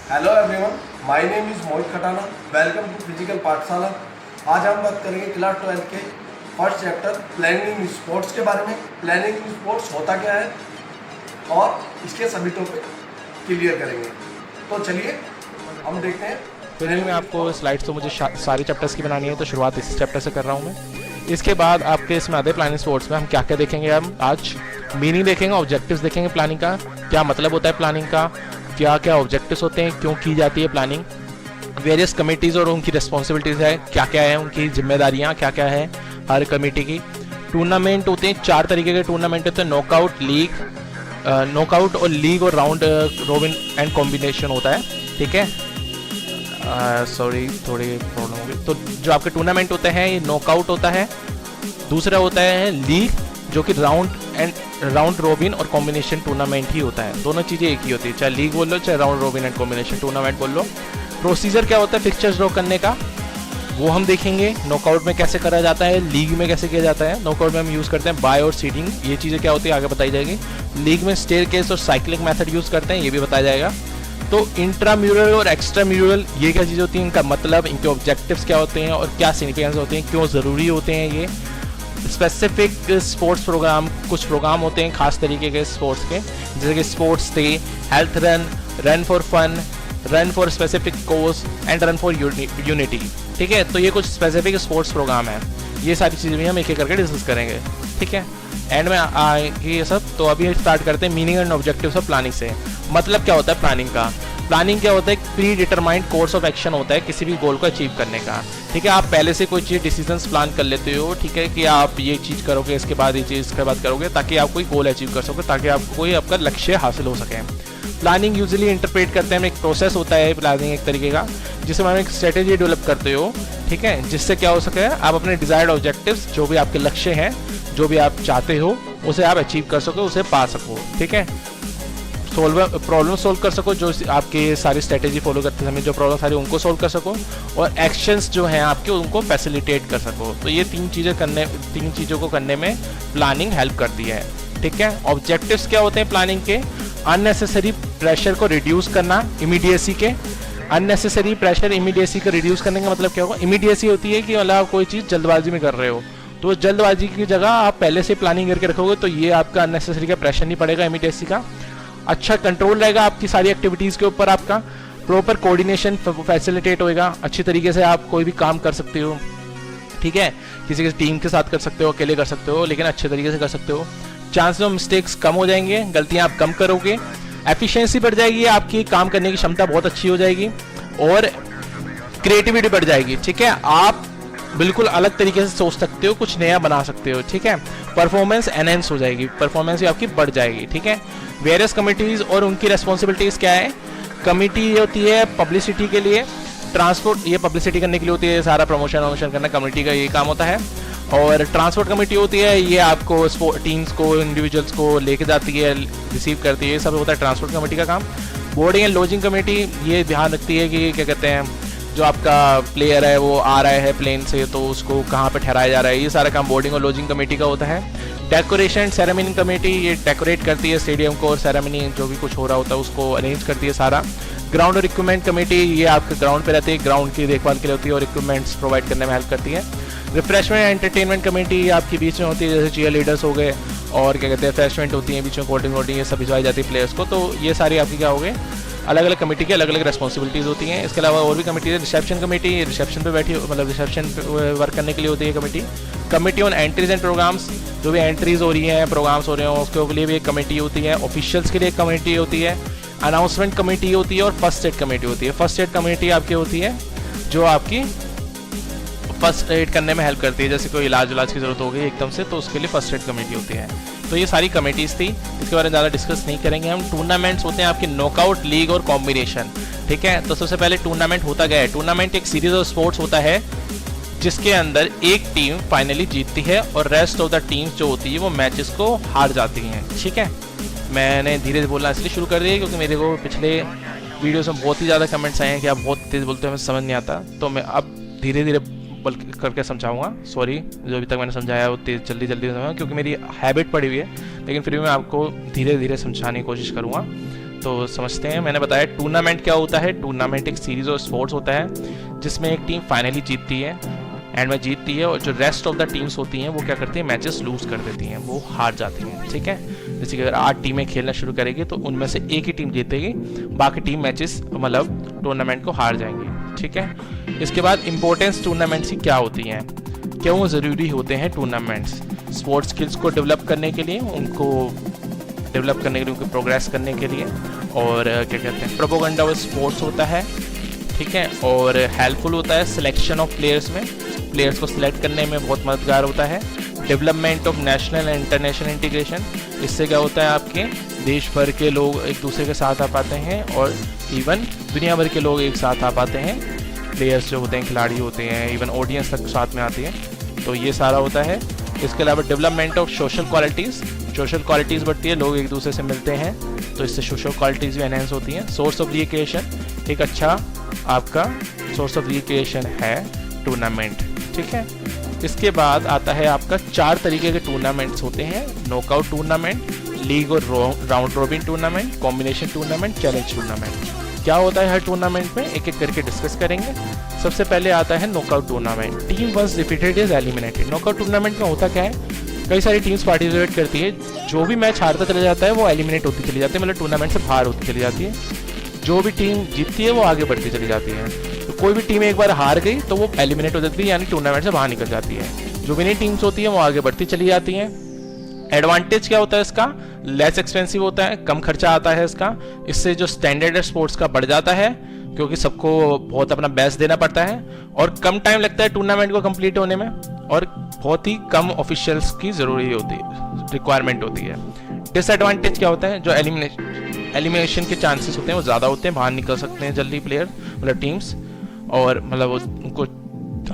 Hello everyone, my name is Mohit Khatana. Welcome to physical Pathshala. आज हम बात करेंगे क्लास 12 के first chapter planning in sports के बारे में। प्लानिंग इन स्पोर्ट्स होता क्या है और इसके सभी टॉपिक क्लियर करेंगे। तो चलिए हम देखते हैं। फिलहाल में आपको स्लाइड्स तो मुझे सारे चैप्टर्स की बनानी है, तो शुरुआत इसी चैप्टर से कर रहा हूँ मैं। इसके बाद आपके इसमें आधे प्लानिंग स्पोर्ट्स में हम क्या क्या देखेंगे। हम आज मीनिंग देखेंगे, ऑब्जेक्टिव्स देखेंगे प्लानिंग का, क्या मतलब होता है प्लानिंग का, क्या क्या ऑब्जेक्टिव्स होते हैं, क्यों की जाती है प्लानिंग, वेरियस कमिटीज़ और उनकी रिस्पॉन्सिबिलिटीज़ है, क्या क्या है उनकी जिम्मेदारियाँ, क्या क्या है हर कमेटी की। टूर्नामेंट होते हैं, 4 तरीके के टूर्नामेंट होते हैं। नॉकआउट, लीग, नॉकआउट और लीग और राउंड रोबिन एंड कॉम्बिनेशन होता है। ठीक है, सॉरी थोड़ी प्रॉब्लम हो गई। तो जो आपके टूर्नामेंट होते हैं ये नॉकआउट होता है, दूसरा होता है लीग जो कि राउंड रोबिन और कॉम्बिनेशन टूर्नामेंट ही होता है। दोनों चीज़ें एक ही होती है, चाहे लीग बोल लो चाहे round robin and combination tournament बोल लो। प्रोसीजर क्या होता है फिक्सचर्स ड्रॉ करने का, वो हम देखेंगे। नॉकआउट में कैसे करा जाता है, लीग में कैसे किया जाता है। नॉकआउट में हम यूज़ करते हैं बाय और सीडिंग, ये चीज़ें क्या होती है आगे बताई जाएगी। लीग में स्टेयरकेस और साइक्लिंग मेथड यूज़ करते हैं, ये भी बताया जाएगा। तो इंट्राम्यूरल और एक्स्ट्राम्यूरल ये क्या चीज़ होती है, इनका मतलब, इनके ऑब्जेक्टिव्स क्या होते हैं और क्या सिग्निफिकेंस होते हैं, क्यों ज़रूरी होते हैं ये। स्पेसिफिक स्पोर्ट्स प्रोग्राम, कुछ प्रोग्राम होते हैं खास तरीके के स्पोर्ट्स के, जैसे कि sports day, health run, run for fun, run for specific course and run for unity. ठीक है, तो ये कुछ स्पेसिफिक स्पोर्ट्स प्रोग्राम है। ये सारी चीज़ें भी हम एक एक करके डिस्कस करेंगे। ठीक है, एंड में आएगी ये सब। तो अभी स्टार्ट करते हैं meaning and objectives of planning से। मतलब क्या होता है प्लानिंग का। प्लानिंग क्या होता है, pre determined course of action होता है किसी भी गोल को अचीव करने का। ठीक है, आप पहले से कोई चीज़ डिसीजंस प्लान कर लेते हो, ठीक है, कि आप ये चीज़ करोगे, इसके बाद ये चीज़, इसके बाद करोगे, ताकि आप कोई गोल अचीव कर सको, ताकि आप कोई आपका लक्ष्य हासिल हो सके। प्लानिंग यूजुअली इंटरप्रेट करते हैं हम, एक प्रोसेस होता है प्लानिंग एक तरीके का, जिसमें हम एक स्ट्रेटेजी डेवलप करते हो। ठीक है, जिससे क्या हो सके आप अपने डिजायर्ड ऑब्जेक्टिव्स, जो भी आपके लक्ष्य हैं, जो भी आप चाहते हो, उसे आप अचीव कर सको, उसे पा सको। ठीक है, प्रॉब्लम सोल्व कर सको, जो आपके सारी स्ट्रेटेजी फॉलो करते समय जो प्रॉब्लम सारी उनको सोल्व कर सको, और एक्शंस जो हैं आपके उनको फैसिलिटेट कर सको। तो ये तीन चीज़ों को करने में प्लानिंग हेल्प करती है। ठीक है, ऑब्जेक्टिव्स क्या होते हैं प्लानिंग के, अननेसेसरी प्रेशर को रिड्यूस करना, इमीडिएसी के। अननेसेसरी प्रेशर इमीडिएसी को रिड्यूस करने का मतलब क्या होगा, इमीडिएसी होती है कि मतलब आप कोई चीज़ जल्दबाजी में कर रहे हो, तो जल्दबाजी की जगह आप पहले से प्लानिंग करके रखोगे, तो ये आपका अननेसेसरी का प्रेशर नहीं पड़ेगा इमीडिएसी का। अच्छा कंट्रोल रहेगा आपकी सारी एक्टिविटीज़ के ऊपर, आपका प्रॉपर कोऑर्डिनेशन फैसिलिटेट होएगा, अच्छी तरीके से आप कोई भी काम कर सकते हो। ठीक है, किसी के टीम के साथ कर सकते हो, अकेले कर सकते हो, लेकिन अच्छे तरीके से कर सकते हो। चांसेस ऑफ मिस्टेक्स कम हो जाएंगे, गलतियां आप कम करोगे, एफिशिएंसी बढ़ जाएगी, आपकी काम करने की क्षमता बहुत अच्छी हो जाएगी, और क्रिएटिविटी बढ़ जाएगी। ठीक है, आप बिल्कुल अलग तरीके से सोच सकते हो, कुछ नया बना सकते हो। ठीक है, परफॉर्मेंस एनहेंस हो जाएगी, परफॉर्मेंस भी आपकी बढ़ जाएगी। ठीक है, वेरियस कमिटीज़ और उनकी रेस्पॉन्सिबिलिटीज़ क्या है। कमिटी होती है पब्लिसिटी के लिए, ट्रांसपोर्ट ये पब्लिसिटी करने के लिए होती है, सारा प्रमोशन करना कमिटी का ये काम होता है। और ट्रांसपोर्ट कमेटी होती है, ये आपको टीम्स को, इंडिविजुअल्स को लेके जाती है, रिसीव करती है, ये सब होता है ट्रांसपोर्ट कमेटी का काम। बोर्डिंग एंड लॉजिंग कमेटी ये ध्यान रखती है कि क्या कहते हैं, जो आपका प्लेयर है वो आ रहा है प्लेन से, तो उसको कहाँ पे ठहराया जा रहा है, ये सारा काम बोर्डिंग और लॉजिंग कमेटी का होता है। डेकोरेशन सेरेमनी कमेटी ये डेकोरेट करती है स्टेडियम को, और सेरेमनी जो भी कुछ हो रहा होता है उसको अरेंज करती है सारा। ग्राउंड और इक्विपमेंट कमेटी ये आपके ग्राउंड पे रहती है, ग्राउंड की देखभाल के लिए होती है और इक्विपमेंट्स प्रोवाइड करने में हेल्प करती है। रिफ्रेशमेंट एंड एंटरटेनमेंट कमेटी आपके बीच में होती है, जैसे चीयर लीडर्स हो गए, और क्या कहते हैं रिफ्रेशमेंट होती है बीच में, कोल्ड ड्रिंक ये सब भिजवाई जाती है प्लेयर्स को। तो ये सारी आपकी क्या हो गए, अलग अलग कमेटी की अलग अलग रेस्पॉन्सिबिलिटीज़ होती हैं। इसके अलावा और भी कमेटी है, रिसेप्शन कमेटी, रिसेप्शन पे बैठी, मतलब रिसेप्शन पे वर्क करने के लिए होती है committee. Committee on entries and programs, जो भी एंट्रीज हो रही हैं, प्रोग्राम्स हो रहे हैं, उसके लिए भी एक कमेटी होती है। ऑफिशियल्स के लिए एक कमेटी होती है, अनाउंसमेंट कमेटी होती है, और फर्स्ट एड कमेटी होती है। फर्स्ट एड कमेटी आपकी होती है जो आपकी फर्स्ट एड करने में हेल्प करती है, जैसे कोई इलाज की ज़रूरत हो गई एकदम से, तो उसके लिए फर्स्ट एड कमेटी होती है। तो ये सारी कमेटीज़ थी, इसके बारे में ज़्यादा डिस्कस नहीं करेंगे हम। टूर्नामेंट्स होते हैं आपके नॉकआउट, लीग और कॉम्बिनेशन। ठीक है, तो सबसे पहले टूर्नामेंट होता क्या है। टूर्नामेंट एक सीरीज ऑफ स्पोर्ट्स होता है जिसके अंदर एक टीम फाइनली जीतती है और रेस्ट ऑफ द टीम्स जो होती है वो मैचेस को हार जाती हैं। ठीक है, मैंने धीरे धीरे बोलना इसलिए शुरू कर दिया क्योंकि मेरे को पिछले वीडियोस में बहुत ही ज़्यादा कमेंट्स आए हैं कि आप बहुत तेज़ बोलते हो, हमें समझ नहीं आता, तो मैं अब धीरे धीरे करके समझाऊंगा। सॉरी जो अभी तक मैंने समझाया वो जल्दी समझाऊंगा, क्योंकि मेरी हैबिट पड़ी हुई है, लेकिन फिर भी मैं आपको धीरे धीरे समझाने की कोशिश करूँगा। तो समझते हैं। मैंने बताया टूर्नामेंट क्या होता है। टूर्नामेंट एक सीरीज ऑफ स्पोर्ट्स होता है जिसमें एक टीम फाइनली जीतती है, एंड में जीतती है, और जो रेस्ट ऑफ द टीम्स होती हैं वो क्या करती हैं, मैचेस लूज कर देती हैं, वो हार जाती हैं। ठीक है, जैसे कि अगर 8 टीमें खेलना शुरू करेगी तो उनमें से एक ही टीम जीतेगी, बाकी टीम मैचेस मतलब टूर्नामेंट को हार जाएंगी। ठीक है, इसके बाद इंपॉर्टेंस टूर्नामेंट्स की क्या होती हैं, क्यों ज़रूरी होते हैं टूर्नामेंट्स स्पोर्ट्स स्किल्स को डेवलप करने के लिए, उनको डेवलप करने के लिए, उनकी प्रोग्रेस करने के लिए, और क्या कहते हैं प्रोपोगंडा ऑफ स्पोर्ट्स होता है। ठीक है, और हेल्पफुल होता है सिलेक्शन ऑफ प्लेयर्स में, प्लेयर्स को सिलेक्ट करने में बहुत मददगार होता है। Development of national and international integration, इससे क्या होता है आपके देश भर के लोग एक दूसरे के साथ आ पाते हैं, और इवन दुनिया भर के लोग एक साथ आ पाते हैं, प्लेयर्स जो होते हैं, खिलाड़ी होते हैं, इवन ऑडियंस तक साथ में आती है, तो ये सारा होता है। इसके अलावा development of social qualities, social qualities बढ़ती है, लोग एक दूसरे से मिलते हैं तो इससे सोशल क्वालिटीज़ भी एनहेंस होती हैं। सोर्स ऑफ रिक्रिएशन, एक अच्छा आपका सोर्स ऑफ रिक्रिएशन है टूर्नामेंट। ठीक है, इसके बाद आता है आपका 4 तरीके के टूर्नामेंट्स होते हैं, नॉकआउट टूर्नामेंट, लीग और round robin tournament, combination tournament, challenge tournament. क्या होता है हर टूर्नामेंट में, एक एक करके डिस्कस करेंगे। सबसे पहले आता है knockout tournament, team once defeated is eliminated. Knockout tournament में होता क्या है, कई सारी टीम्स पार्टिसिपेट करती है, जो भी मैच हारता चला जाता है वो एलिमिनेट होती चली जाती है, मतलब टूर्नामेंट से बाहर होती चली जाती है। जो भी टीम जीतती है वो आगे बढ़ती चली जाती है। तो कोई भी टीम एक बार हार गई तो वो एलिमिनेट हो जाती है, यानी टूर्नामेंट से बाहर निकल जाती है। जो विनिंग टीम्स होती है वो आगे बढ़ती चली जाती हैं। एडवांटेज क्या होता है इसका, लेस एक्सपेंसिव होता है, कम खर्चा आता है इसका, इससे जो स्टैंडर्ड है स्पोर्ट्स का बढ़ जाता है, क्योंकि सबको बहुत अपना बेस्ट देना पड़ता है, और कम टाइम लगता है टूर्नामेंट को कंप्लीट होने में, और बहुत ही कम ऑफिशियल्स की जरूरी होती है, रिक्वायरमेंट होती है। डिसएडवांटेज क्या होता है, जो एलिमिनेशन के चांसेस होते हैं वो ज़्यादा होते हैं, बाहर निकल सकते हैं जल्दी प्लेयर, मतलब टीम्स, और मतलब उनको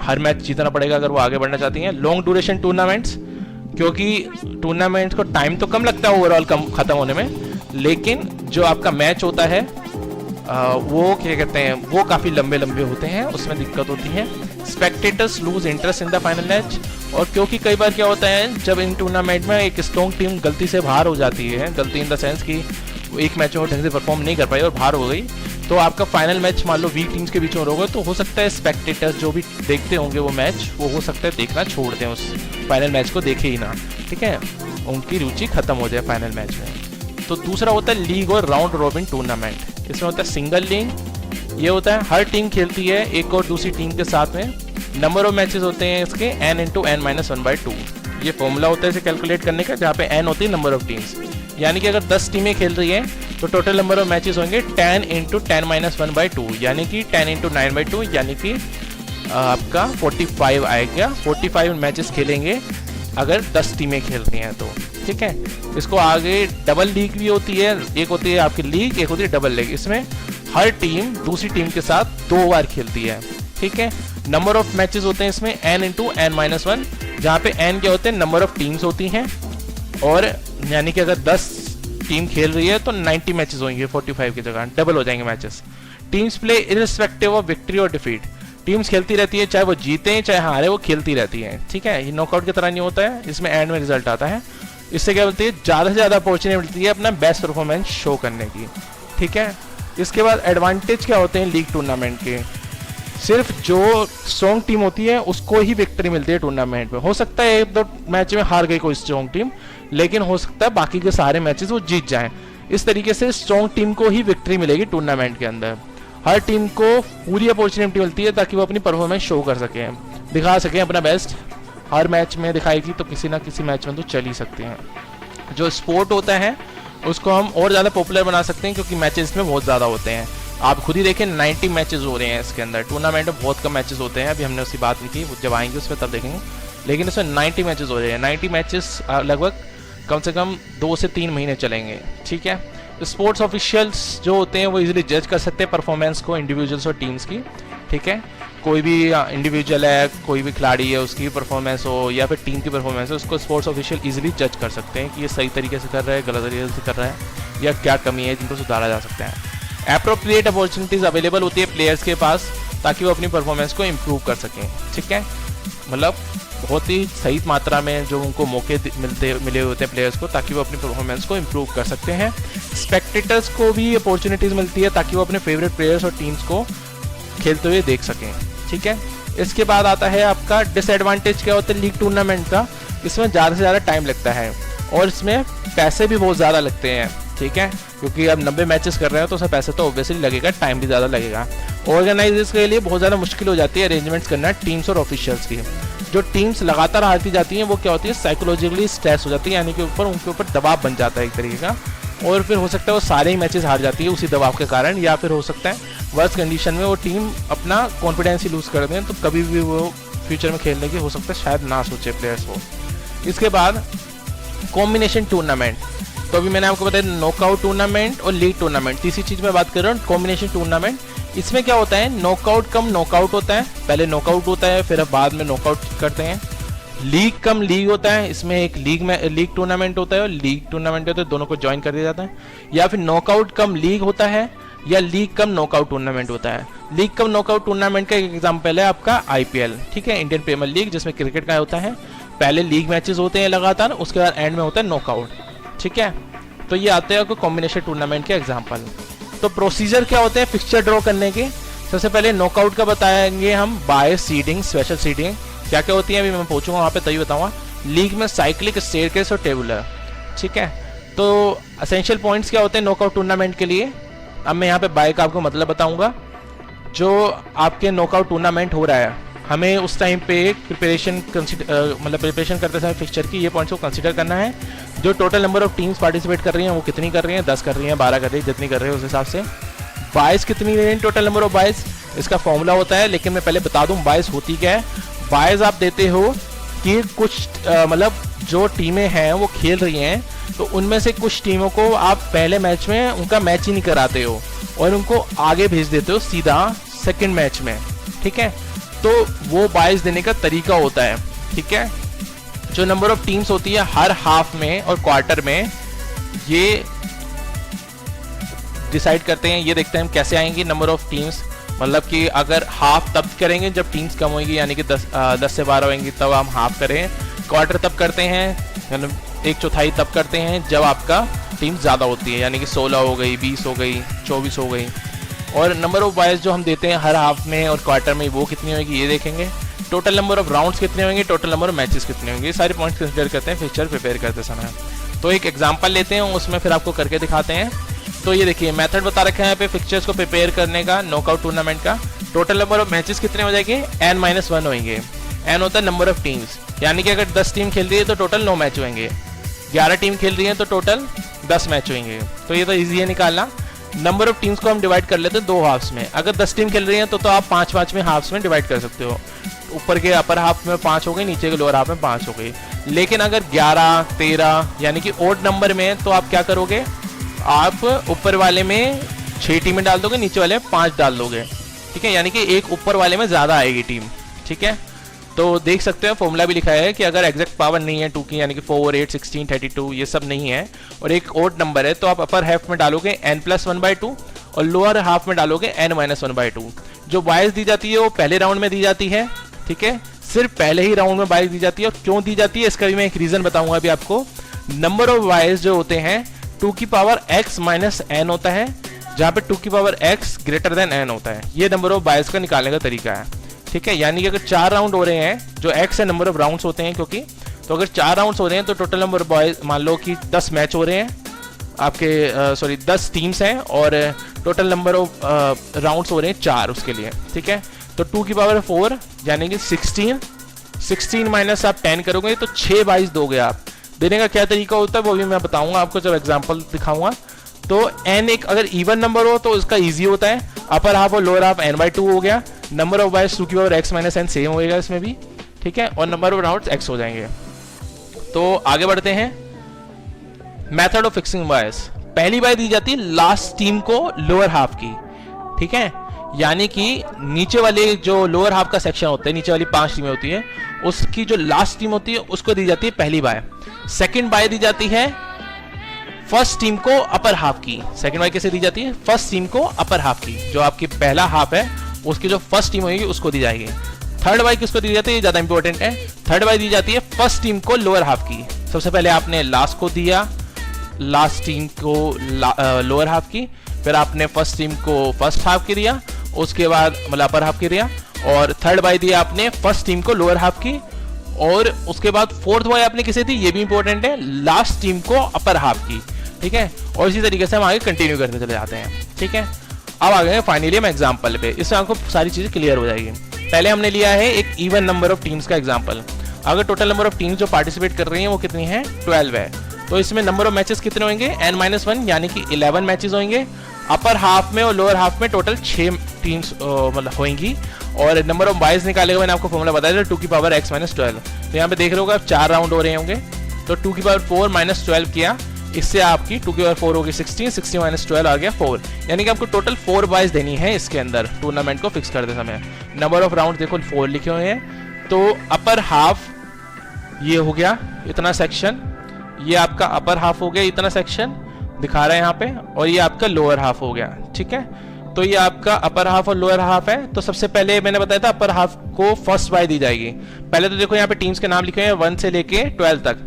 हर मैच जीतना पड़ेगा अगर वो आगे बढ़ना चाहती हैं। लॉन्ग ड्यूरेशन टूर्नामेंट्स, क्योंकि टूर्नामेंट को टाइम तो कम लगता है ओवरऑल ख़त्म होने में, लेकिन जो आपका मैच होता है वो क्या कहते हैं, वो काफ़ी लंबे लंबे होते हैं, उसमें दिक्कत होती है। Spectators loose interest in the final match, और क्योंकि कई बार क्या होता है जब इन टूर्नामेंट में एक स्ट्रॉन्ग टीम गलती से बाहर हो जाती है, गलती इन द सेंस कि एक मैच में ढंग से परफॉर्म नहीं कर पाई और बाहर हो गई, तो आपका फाइनल मैच मान लो वीक टीम्स के बीच में होगा, तो हो सकता है स्पेक्टेटर्स जो भी देखते होंगे वो मैच, वो हो सकता है देखना छोड़ दें, उस फाइनल मैच को देखे ही ना। ठीक है, उनकी रुचि खत्म हो जाए फाइनल मैच में। तो दूसरा होता है लीग और राउंड रॉबिन टूर्नामेंट, इसमें होता है सिंगल लीग, ये होता है हर टीम खेलती है एक और दूसरी टीम के साथ में, नंबर ऑफ मैचेस होते हैं इसके n × n-1/2, ये फॉर्मूला होता है इसे कैलकुलेट करने का, जहाँ पे n होती है नंबर ऑफ टीम्स, यानी कि अगर 10 टीमें खेल रही हैं तो टोटल नंबर ऑफ मैचेस होंगे 10 × 10-1/2, यानी कि 10 × 9/2, यानी कि आपका 45 आएगा। 45 मैचेस खेलेंगे अगर 10 टीमें खेल रही हैं तो। ठीक है, इसको आगे डबल लीग भी होती है, एक होती है आपकी लीग, एक होती है डबल लीग, इसमें हर टीम दूसरी टीम के साथ 2 बार खेलती है। ठीक है, नंबर ऑफ मैचेस होते हैं इसमें n × n-1, जहाँ पे n क्या होते हैं नंबर ऑफ टीम्स होती हैं, और यानी कि अगर 10 टीम खेल रही है तो 90 मैचेस होंगे 45 की जगह, डबल हो जाएंगे matches. Teams play irrespective of victory और डिफीट, टीम्स खेलती रहती है, चाहे वो जीते चाहे हारे, वो खेलती रहती हैं। ठीक है, ये नॉकआउट की तरह नहीं होता है, इसमें एंड में रिजल्ट आता है। इससे क्या बोलती है, ज़्यादा से ज़्यादा अपॉर्चुनिटी मिलती है अपना बेस्ट परफॉर्मेंस शो करने की। ठीक है, इसके बाद एडवांटेज क्या होते हैं लीग टूर्नामेंट के, सिर्फ जो स्ट्रॉन्ग टीम होती है उसको ही विक्ट्री मिलती है टूर्नामेंट में। हो सकता है 1-2 मैच में हार गई कोई स्ट्रॉन्ग टीम, लेकिन हो सकता है बाकी के सारे मैचेस वो जीत जाएं। इस तरीके से स्ट्रॉन्ग टीम को ही विक्ट्री मिलेगी टूर्नामेंट के अंदर। हर टीम को पूरी अपॉर्चुनिटी मिलती है ताकि वो अपनी परफॉर्मेंस शो कर सकें, दिखा सकें अपना बेस्ट। हर मैच में दिखाएगी तो किसी ना किसी मैच में तो चल ही सकते हैं। जो स्पोर्ट होता है उसको हम और ज़्यादा पॉपुलर बना सकते हैं, क्योंकि मैचेस में बहुत ज़्यादा होते हैं। आप खुद ही देखें 90 मैचेस हो रहे हैं इसके अंदर, टूर्नामेंट में बहुत कम मैचेस होते हैं, अभी हमने उसकी बात नहीं की, जब आएंगे उस पर तब देखेंगे, लेकिन इसमें 90 मैचेस हो रहे हैं। 90 मैचेस लगभग कम से कम 2 से 3 महीने चलेंगे। ठीक है, स्पोर्ट्स ऑफिशियल्स जो होते हैं वो इजीली जज कर सकते हैं परफॉर्मेंस को इंडिविजुअल्स और टीम्स की। ठीक है, कोई भी इंडिविजुअल है, कोई भी खिलाड़ी है, उसकी परफॉर्मेंस हो या फिर टीम की परफॉर्मेंस हो, उसको स्पोर्ट्स ऑफिशियल इजीली जज कर सकते हैं कि ये सही तरीके से कर रहा है, गलत तरीके से कर रहा है, या क्या कमी है जिनको सुधारा जा सकता है। एप्रोप्रिएट अपॉर्चुनिटीज़ अवेलेबल होती है प्लेयर्स के पास ताकि वो अपनी परफॉर्मेंस को इम्प्रूव कर सकें। ठीक है, मतलब बहुत ही सही मात्रा में जो उनको मौके मिले होते हैं प्लेयर्स को, ताकि वो अपनी परफॉर्मेंस को इम्प्रूव कर सकते हैं। स्पेक्टेटर्स को भी अपॉर्चुनिटीज़ मिलती है ताकि वो अपने फेवरेट प्लेयर्स और टीम्स को खेलते हुए देख सकें। ठीक है, इसके बाद आता है आपका डिसएडवांटेज क्या होता है लीग टूर्नामेंट का। इसमें ज़्यादा से ज़्यादा टाइम लगता है और इसमें पैसे भी बहुत ज़्यादा लगते हैं। ठीक है, क्योंकि अब 90 मैचेस कर रहे हैं तो उसमें पैसे तो ऑब्वियसली लगेगा, टाइम भी ज़्यादा लगेगा। ऑर्गेनाइजर्स के लिए बहुत ज़्यादा मुश्किल हो जाती है अरेंजमेंट्स करना टीम्स और ऑफिशियल्स की। जो टीम्स लगातार हारती जाती हैं वो क्या होती है, साइकोलॉजिकली स्ट्रेस हो जाती है, यानी कि उनके ऊपर दबाव बन जाता है एक तरीके का, और फिर हो सकता है वो सारे ही मैचेस हार जाती है उसी दबाव के कारण, या फिर हो सकता है वर्स्ट कंडीशन में वो टीम अपना कॉन्फिडेंस ही लूज़ कर दें, तो कभी भी वो फ्यूचर में खेलने की हो सकता है शायद ना सोचे प्लेयर्स को। इसके बाद कॉम्बिनेशन टूर्नामेंट, तो अभी मैंने आपको बताया नॉकआउट टूर्नामेंट और लीग टूर्नामेंट। तीसरी चीज़ मैं बात कर रहा हूँ कॉम्बिनेशन टूर्नामेंट। इसमें क्या होता है, नॉकआउट कम नॉकआउट होता है, पहले नॉकआउट होता है फिर बाद में नॉकआउट करते हैं। लीग कम लीग होता है, इसमें एक लीग टूर्नामेंट होता है और लीग टूर्नामेंट होता है, दोनों को ज्वाइन कर दिया जाता है। या फिर नॉकआउट कम लीग होता है या लीग कम नॉकआउट टूर्नामेंट होता है। लीग कम नॉकआउट टूर्नामेंट का एक एग्जाम्पल है आपका IPL, ठीक है, इंडियन प्रीमियर लीग, जिसमें क्रिकेट का होता है। पहले लीग मैचेस होते हैं लगातार, उसके बाद एंड में होता है नॉकआउट। ठीक है, तो ये आते हैं आपको कॉम्बिनेशन टूर्नामेंट के एग्जाम्पल। तो प्रोसीजर क्या होते हैं फिक्सचर ड्रॉ करने के। सबसे पहले नॉकआउट का बताएंगे हम, बाय सीडिंग, स्पेशल सीडिंग क्या क्या होती है अभी मैं पूछूंगा वहाँ पे तभी बताऊंगा। लीग में साइक्लिक, स्टेयरकेस और टेबुलर। ठीक है, तो असेंशियल पॉइंट्स क्या होते हैं नॉकआउट टूर्नामेंट के लिए। अब मैं यहाँ पे बाय का आपको मतलब बताऊंगा। जो आपके नॉकआउट टूर्नामेंट हो रहा है, हमें उस टाइम पे प्रिपरेशन करते समय फिक्सचर की ये पॉइंट्स को कंसीडर करना है। जो total number of teams participate कर रही हैं वो कितनी कर रही हैं, 10 कर रही हैं, 12 कर रही है, जितनी कर रही है उस हिसाब से। बाइस कितनी रही, टोटल नंबर ऑफ बाइस, इसका फॉर्मूला होता है, लेकिन मैं पहले बता दूं बाइस होती क्या है। बाइस आप देते हो कि कुछ जो टीमें हैं वो खेल रही हैं, तो उनमें से कुछ टीमों को आप पहले मैच में उनका मैच ही नहीं कराते हो और उनको आगे भेज देते हो सीधा सेकंड मैच में। ठीक है, तो वो बाइस देने का तरीका होता है। ठीक है, जो नंबर ऑफ टीम्स होती है हर हाफ में और क्वार्टर में, ये डिसाइड करते हैं। ये देखते हैं हम कैसे आएंगे नंबर ऑफ टीम्स, मतलब कि अगर हाफ तब करेंगे जब टीम्स कम होगी, यानी कि 10 से 12 होंगी तब हम हाफ करें। क्वार्टर तब करते हैं, एक चौथाई तब करते हैं जब आपका टीम ज़्यादा होती है, यानी कि 16 हो गई, 20 हो गई, 24 हो गई। और नंबर ऑफ बाइस जो हम देते हैं हर हाफ में और क्वार्टर में, वो कितनी होगी ये देखेंगे। टोटल नंबर ऑफ राउंड्स कितने होंगे, टोटल नंबर ऑफ मैचेस कितने होंगे, ये सारे पॉइंट्स कंसीडर करते हैं फिक्सचर प्रिपेयर करते समय। तो एक एग्जांपल लेते हैं, उसमें फिर आपको करके दिखाते हैं। तो ये देखिए मेथड बता रखा है यहाँ पे फिक्सचर्स को प्रिपेयर करने का नॉकआउट टूर्नामेंट का। टोटल नंबर ऑफ मैचेस कितने हो जाएंगे, n-1 होंगे। n होता है नंबर ऑफ टीम्स, यानी कि अगर 10 टीम खेल रही है तो टोटल 9 मैच होंगे, 11 टीम खेल रही है तो टोटल 10 मैच होंगे। तो ये तो ईजी है निकालना। नंबर ऑफ टीम्स को हम डिवाइड कर लेते हैं 2 हाफ्स में। अगर 10 टीम खेल रही हैं तो आप 5-5 में हाफ्स में डिवाइड कर सकते हो। ऊपर के अपर हाफ में 5 हो गई, नीचे के लोअर हाफ में 5 हो गई। लेकिन अगर 11, 13 यानी कि ओड नंबर में, तो आप क्या करोगे, आप ऊपर वाले में 6 टीमें डाल दोगे, नीचे वाले में 5 डाल दोगे। ठीक है, यानी कि एक ऊपर वाले में ज़्यादा आएगी टीम। ठीक है, तो देख सकते हैं फॉर्मूला भी लिखा है कि अगर एग्जैक्ट पावर नहीं है 2 की, यानी कि 4, 8, 16, 32 ये सब नहीं है, और एक ओड नंबर है, तो आप अपर हाफ में डालोगे n+1/2 और लोअर हाफ में डालोगे n-1/2। जो बाइस दी जाती है वो पहले राउंड में दी जाती है। ठीक है, सिर्फ पहले ही राउंड में बाइस दी जाती है। और क्यों दी जाती है इसका भी मैं एक रीजन बताऊंगा अभी आपको। नंबर ऑफ बाइस जो होते हैं 2 की पावर x - n होता है, जहां पे 2 की power x greater than n होता है। ये नंबर ऑफ बाइस का निकालने का तरीका है। ठीक है, यानी कि अगर 4 राउंड हो रहे हैं, जो x है नंबर ऑफ राउंड्स होते हैं क्योंकि, तो अगर 4 राउंड्स हो रहे हैं तो टोटल नंबर ऑफ बॉयज मान लो कि 10 मैच हो रहे हैं आपके, 10 टीम्स हैं और टोटल नंबर ऑफ राउंड्स हो रहे हैं 4 उसके लिए। ठीक है, तो 2 की पावर 4 यानी कि 16 माइनस आप 10 करोगे तो 6 बाइस दोगे आप। देने का क्या तरीका होता है वो भी मैं बताऊंगा आपको जब एग्जांपल दिखाऊंगा। तो n एक अगर इवन नंबर हो तो इसका इजी होता है, अपर हाफ और लोअर हाफ n/2 हो गया। नंबर ऑफ बाइस 2 की पावर x - n सेम होएगा इसमें भी। ठीक है, और नंबर ऑफ राउंड्स x हो जाएंगे। तो आगे बढ़ते हैं, मेथड ऑफ फिक्सिंग बाइस। पहली बार दी जाती है लास्ट टीम को लोअर हाफ की। ठीक है, यानी कि नीचे वाले जो लोअर हाफ का सेक्शन होता है, नीचे वाली 5 टीमें होती है, उसकी जो लास्ट टीम होती है उसको दी जाती है पहली बाय। सेकंड बाय दी जाती है फर्स्ट टीम को अपर हाफ की। सेकंड बाय कैसे दी जाती है, फर्स्ट टीम को अपर हाफ की, जो आपकी पहला हाफ है उसकी जो फर्स्ट टीम होगी उसको दी जाएगी। थर्ड बाय किसको दी जाती है, ये ज्यादा इंपॉर्टेंट है। थर्ड बाय दी जाती है फर्स्ट टीम को लोअर हाफ की। सबसे पहले आपने लास्ट को दिया, लास्ट टीम को लोअर हाफ की, फिर आपने फर्स्ट टीम को फर्स्ट हाफ की दिया, उसके बाद मतलब अपर हाफ की दिया, और थर्ड बाय दिया आपने फर्स्ट टीम को लोअर हाफ की, और उसके बाद फोर्थ बाय आपने किसे दी, ये भी इंपॉर्टेंट है, लास्ट टीम को अपर हाफ की। ठीक है, और इसी तरीके से हम आगे कंटिन्यू करते चले जाते हैं। ठीक है, अब आ गए फाइनली हम एग्जाम्पल पे, इससे आपको सारी चीजें क्लियर हो जाएगी। पहले हमने लिया है एक इवन नंबर ऑफ टीम्स का एग्जाम्पल। अगर टोटल नंबर ऑफ टीम्स जो पार्टिसिपेट कर रही हैं वो कितनी है, 12 है, तो इसमें नंबर ऑफ मैचेस कितने होंगे, n-1 यानी कि 11 मैचेस होंगे। अपर हाफ में और लोअर हाफ में टोटल 6 टीम्स मतलब होंगी, और नंबर ऑफ बाइज निकालेगा, मैंने आपको फॉर्मूला बताया था 2 की पावर x - 12। तो यहाँ पे देख रहे होगा आप 4 राउंड हो रहे होंगे, तो 2 की पावर 4 - 12 किया, इससे आपकी 2 की पावर 4 होगी 16, 16 - 12 आ गया 4, यानी कि आपको टोटल 4 बाइज देनी है इसके अंदर टूर्नामेंट को फिक्स करते समय। नंबर ऑफ राउंड देखो 4 लिखे हुए हैं, तो अपर हाफ ये हो गया इतना सेक्शन, ये आपका अपर हाफ हो गया इतना सेक्शन दिखा रहा है यहाँ पे, और ये आपका लोअर हाफ हो गया। ठीक है, तो ये आपका अपर हाफ और लोअर हाफ है। तो सबसे पहले मैंने बताया था अपर हाफ को फर्स्ट बाय दी जाएगी। पहले तो देखो यहाँ पे टीम्स के नाम लिखे हैं 1 से लेके 12 तक,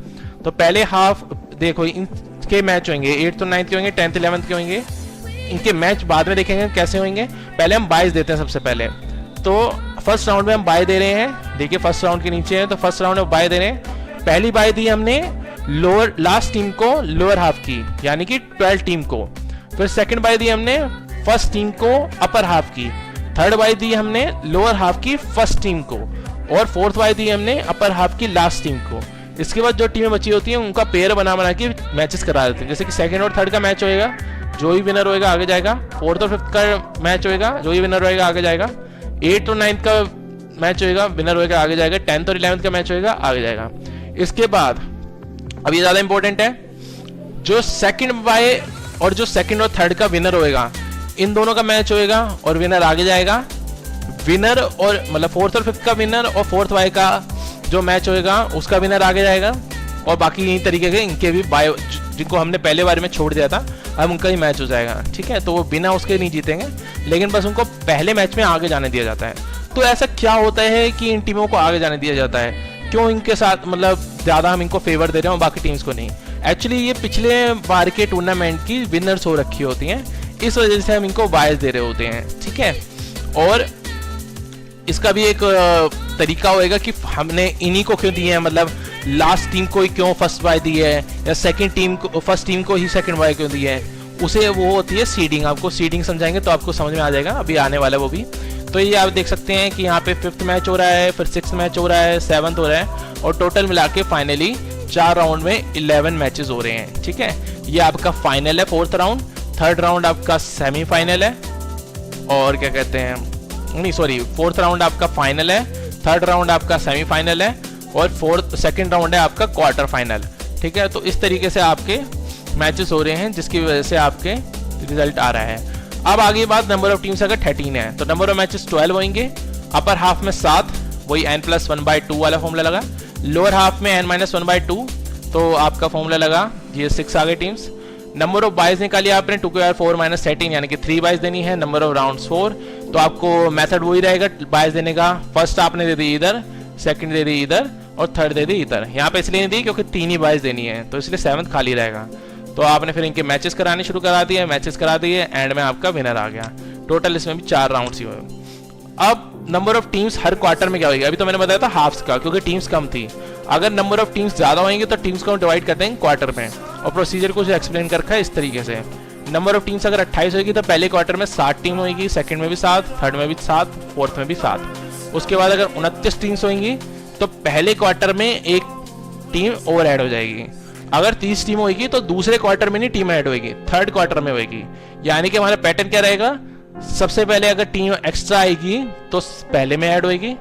तो पहले हाफ देखो इनके मैच होंगे 8th और 9th के होंगे, 10th 11th के होंगे, इनके मैच बाद में देखेंगे कैसे होंगे। पहले हम बाइज देते हैं सबसे पहले, तो फर्स्ट राउंड में हम बाय दे रहे हैं, देखिए फर्स्ट राउंड के नीचे है, तो फर्स्ट राउंड में बाय दे रहे हैं। पहली बाय दी हमने लोअर लास्ट टीम को लोअर हाफ की, यानी कि 12 टीम को। फिर सेकंड बाय दी हमने फर्स्ट टीम को अपर हाफ की, थर्ड बाय दी हमने लोअर हाफ की फर्स्ट टीम को, और फोर्थ बाय दी हमने अपर हाफ की लास्ट टीम को। इसके बाद जो टीमें बची होती हैं उनका पेयर बना बना के मैचेस करा देते हैं, जैसे कि सेकंड और थर्ड का मैच होएगा, जो ही विनर होएगा आगे जाएगा। फोर्थ और फिफ्थ का मैच होएगा, जो ही विनर होएगा आगे जाएगा। 8th और 9th का मैच होएगा, विनर होएगा आगे जाएगा। 10th और 11th का मैच होएगा, आगे जाएगा। इसके बाद अब ये ज्यादा इंपॉर्टेंट है, जो सेकंड बाय और जो सेकंड और थर्ड का विनर होएगा, इन दोनों का मैच होएगा और विनर आगे जाएगा। विनर और मतलब फोर्थ और फिफ्थ का विनर और फोर्थ बाय का जो मैच होएगा उसका विनर आगे जाएगा, और बाकी यही तरीके के इनके भी बाय जिनको हमने पहले बार में छोड़ दिया था अब उनका ही मैच हो जाएगा। ठीक है, तो वो बिना उसके नहीं जीतेंगे, लेकिन बस उनको पहले मैच में आगे जाने दिया जाता है। तो ऐसा क्या होता है कि इन टीमों को आगे जाने दिया जाता है, क्यों इनके साथ मतलब ज्यादा हम इनको फेवर दे रहे हैं बाकी टीम्स को नहीं। एक्चुअली ये पिछले बार के टूर्नामेंट की विनर्स हो रखी होती हैं, इस वजह से हम इनको बायस दे रहे होते हैं। ठीक है, और इसका भी एक तरीका होएगा कि हमने इन्हीं को क्यों दिए हैं, मतलब लास्ट टीम को ही क्यों फर्स्ट बाय दी है, या सेकंड टीम को फर्स्ट टीम को ही सेकंड बाय क्यों दी है, उसे वो होती है सीडिंग। आपको सीडिंग समझाएंगे तो आपको समझ में आ जाएगा, अभी आने वाला है वो भी। तो ये आप देख सकते हैं कि यहाँ पे 5th मैच हो रहा है, फिर 6th मैच हो रहा है, 7th हो रहा है, और टोटल मिला के फाइनली 4 राउंड में 11 मैचेस हो रहे हैं। ठीक है, ये आपका फाइनल है 4th राउंड, थर्ड राउंड आपका सेमीफाइनल है, और क्या कहते हैं नहीं सॉरी 4th राउंड आपका फाइनल है, थर्ड राउंड आपका सेमीफाइनल है, और सेकंड राउंड है आपका क्वार्टर फाइनल। ठीक है, तो इस तरीके से आपके मैचेस हो रहे हैं, जिसकी वजह से आपके रिजल्ट आ रहा है। अब आगे बात नंबर ऑफ टीम्स अगर 13 है तो नंबर ऑफ मैचेस 12 होंगे। अपर हाफ में 7, वही n+1/2 वाला फॉर्मूला लगा। लोअर हाफ में n-1/2, तो आपका फॉर्मूला लगा, ये 6 आ गए टीम्स। नंबर ऑफ बाइज निकालिए आपने 2 की पावर 4 - 13, यानी कि 3 बाइज देनी है। नंबर ऑफ राउंड्स 4, तो आपको मेथड वही रहेगा बाइज देने का, फर्स्ट आपने दे दी इधर, सेकंड दे दी इधर, और थर्ड दे दी इधर। यहाँ पे इसलिए नहीं दी क्योंकि 3 ही बाइज देनी है, तो इसलिए 7th खाली रहेगा। तो आपने फिर इनके मैचेस कराने शुरू करा दिए, मैचेस करा दिए, एंड में आपका विनर आ गया। टोटल इसमें भी 4 राउंड्स ही हुए। अब number of teams her quarter में क्या होगी, अभी तो मैंने बताया था हाफ्स का, क्योंकि टीम्स कम थी। अगर नंबर ऑफ टीम्स ज्यादा होंगे तो टीम्स को हम डिवाइड करते हैं क्वार्टर में, और प्रोसीजर को एक्सप्लेन कर रखा है इस तरीके से। नंबर ऑफ टीम्स अगर 28 होगी तो पहले क्वार्टर में 7 टीम होगी, सेकंड में भी 7, थर्ड में भी 7, फोर्थ में भी 7। उसके बाद अगर 29 टीम्स होंगी तो पहले क्वार्टर में एक टीम और ऐड हो जाएगी। अगर 30 टीम होगी तो दूसरे क्वार्टर में नहीं टीम ऐड होगी, थर्ड क्वार्टर में होगी। यानी कि हमारा पैटर्न क्या रहेगा, सबसे पहले अगर टीम एक्स्ट्रा आएगी तो पहले में ऐड होगी,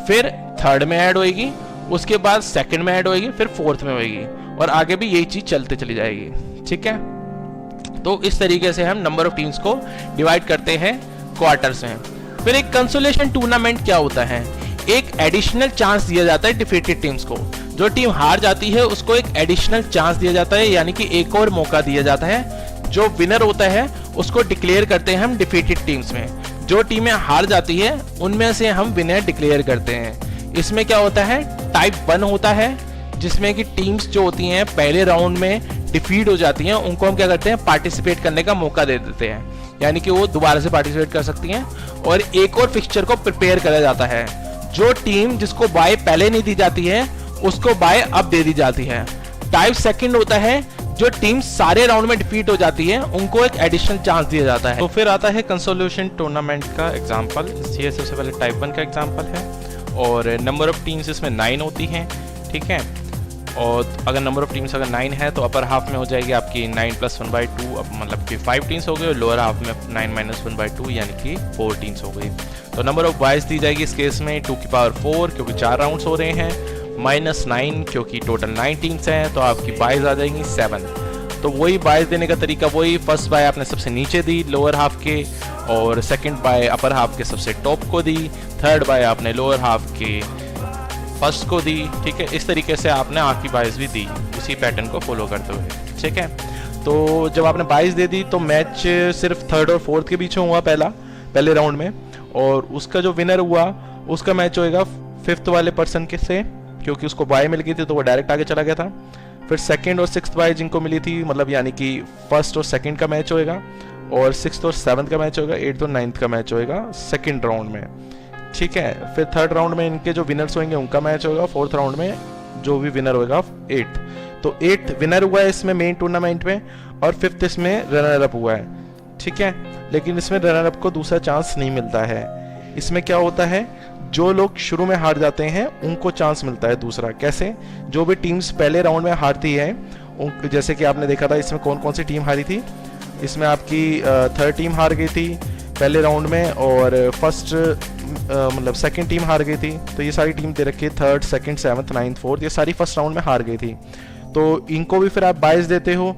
फिर थर्ड में ऐड होगी, उसके बाद सेकंड में ऐड होगी, फिर फोर्थ में होगी, और आगे भी यही चीज चलते चली जाएगी। ठीक है, तो इस तरीके से हम नंबर ऑफ टीम्स को डिवाइड करते हैं क्वार्टर्स में। फिर एक कंसोलेशन टूर्नामेंट क्या होता है, एक एडिशनल चांस दिया जाता है डिफीटेड टीम्स को। जो टीम हार जाती है उसको एक एडिशनल चांस दिया जाता है, यानी कि एक और मौका दिया जाता है। जो विनर होता है उसको डिक्लेयर करते हैं हम डिफीटेड टीम्स में। जो टीमें हार जाती है उनमें से हम विनर डिक्लेयर करते हैं। इसमें क्या होता है, टाइप 1 होता है जिसमें कि टीम्स जो होती हैं पहले राउंड में डिफीट हो जाती हैं, उनको हम क्या करते हैं, पार्टिसिपेट करने का मौका दे देते हैं, यानी कि वो दोबारा से पार्टिसिपेट कर सकती हैं। और एक और फिक्सचर को प्रिपेयर करा जाता है। जो टीम जिसको बाय पहले नहीं दी जाती है उसको बाय अब दे दी जाती है। टाइप 2 होता है जो टीम सारे राउंड में डिफीट हो जाती है उनको एक एडिशनल चांस दिया जाता है। तो फिर आता है कंसोलेशन टूर्नामेंट का एग्जांपल। ये सबसे पहले टाइप 1 का एग्जांपल है और नंबर ऑफ टीम्स इसमें 9 होती हैं, ठीक है। और अगर नंबर ऑफ टीम्स अगर 9 है तो अपर हाफ में हो जाएगी आपकी 9 + 1/2, अब मतलब कि 5 टीम्स हो गई, और लोअर हाफ में 9 - 1/2 यानी कि 4 टीम्स हो गई। तो नंबर ऑफ बाइज दी जाएगी इस केस में 2 की पावर 4 क्योंकि 4 राउंड्स हो रहे हैं, -9 क्योंकि टोटल 9 टीम्स हैं, तो आपकी बाइज आ जाएंगी 7। तो वही बाइज देने का तरीका वही, फर्स्ट बाय आपने सबसे नीचे दी लोअर हाफ के, और सेकंड बाय अपर हाफ के सबसे टॉप को दी, थर्ड बाय आपने लोअर हाफ के फर्स्ट को दी, ठीक है। इस तरीके से आपने आखिरी बाइज भी दी उसी पैटर्न को फॉलो करते हुए, ठीक है। तो जब आपने बाइज दे दी तो मैच सिर्फ थर्ड और फोर्थ के बीच में हुआ पहले राउंड में, और उसका जो विनर हुआ उसका मैच होएगा 5th वाले पर्सन के से, क्योंकि उसको बाय मिल गई थी तो वो डायरेक्ट आगे चला गया था। फिर 2nd और 6th बाय जिनको मिली थी, मतलब यानी कि 1st और 2nd का मैच होएगा, और 6th और 7th का मैच होएगा, 8th और 9th का मैच होएगा 2nd राउंड में, ठीक है। फिर 3rd राउंड में इनके जो विनर्स होंगे उनका मैच होगा, 4th राउंड में जो भी विनर होगा 8th। तो 8th विनर हुआ है इसमें मेन टूर्नामेंट में, और 5th इसमें रनर अप हुआ है, ठीक है। लेकिन इसमें रनर अप को दूसरा चांस नहीं मिलता है। इसमें क्या होता है, जो लोग शुरू में हार जाते हैं उनको चांस मिलता है दूसरा। कैसे, जो भी टीम्स पहले राउंड में हारती है, जैसे कि आपने देखा था इसमें कौन कौन सी टीम हारी थी। इसमें आपकी 3rd टीम हार गई थी पहले राउंड में, और फर्स्ट मतलब 2nd टीम हार गई थी। तो ये सारी टीम दे रखी है 3rd, 2nd, 7th, 9th, 4th, ये सारी फर्स्ट राउंड में हार गई थी। तो इनको भी फिर आप बाइज देते हो,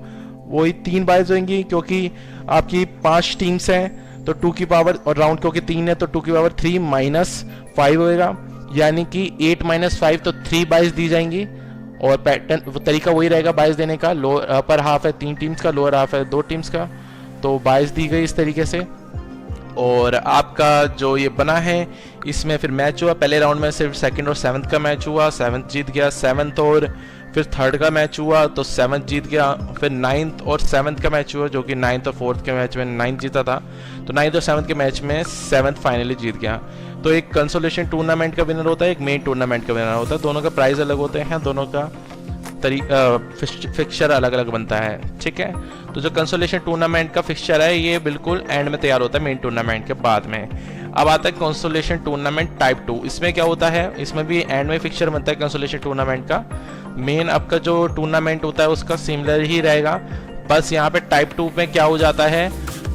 वही 3 बाइज होंगी क्योंकि आपकी 5 टीम्स हैं, तो 2 की पावर, और राउंड क्योंकि 3 है तो 2 की पावर 3 - 5 होएगा, यानी कि 8 - 5 तो 3 बाइज दी जाएंगी। और पैटर्न तरीका वही रहेगा बाइज देने का, अपर हाफ है 3 टीम्स का, लोअर हाफ है 2 टीम्स का, तो बाइज दी गई इस तरीके से। और आपका जो ये बना है इसमें फिर मैच हुआ, पहले राउंड में सिर्फ 2nd और 7th का मैच हुआ, 7th जीत गया, 7th और फिर 3rd का मैच हुआ तो 7th जीत गया। फिर 9th और 7th का मैच हुआ जो कि 9th और 4th के मैच में 9th जीता था, तो 9th और 7th के मैच में 7th फाइनली जीत गया। तो एक कंसोलेशन टूर्नामेंट का विनर होता है, एक मेन टूर्नामेंट का विनर होता है, दोनों का प्राइस अलग होते हैं, दोनों का फिक्सचर अलग अलग बनता है, ठीक है। तो जो कंसोलेशन टूर्नामेंट का फिक्सचर है ये बिल्कुल एंड में तैयार होता है, मेन टूर्नामेंट के बाद में। अब आता है कंसोलेशन टूर्नामेंट टाइप 2। इसमें क्या होता है, इसमें भी एंड में फिक्सचर बनता है कंसोलेशन टूर्नामेंट का। मेन आपका जो टूर्नामेंट होता है उसका सिमिलर ही रहेगा, बस यहाँ पे टाइप 2 में क्या हो जाता है,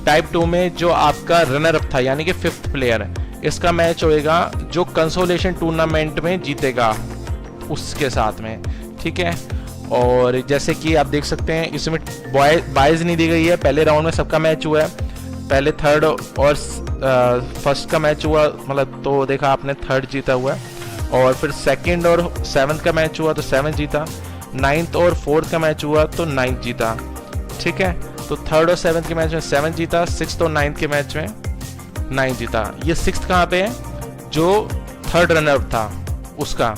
टाइप 2 में जो आपका रनर अप था यानी कि 5th प्लेयर, इसका मैच होएगा जो कंसोलेशन टूर्नामेंट में जीतेगा उसके साथ में, ठीक है। और जैसे कि आप देख सकते हैं इसमें बाइज नहीं दी गई है, पहले राउंड में सबका मैच हुआ है, पहले 3rd और 1st का मैच हुआ, मतलब तो देखा आपने 3rd जीता हुआ है, और फिर 2nd और 7th का मैच हुआ तो 7th जीता, 9th और 4th का मैच हुआ तो 9th जीता, ठीक है। तो 3rd और 7th के मैच में 7th जीता, 6th और 9th के मैच में 9th जीता। ये 6th कहाँ पे है, जो 3rd रनर अप था उसका,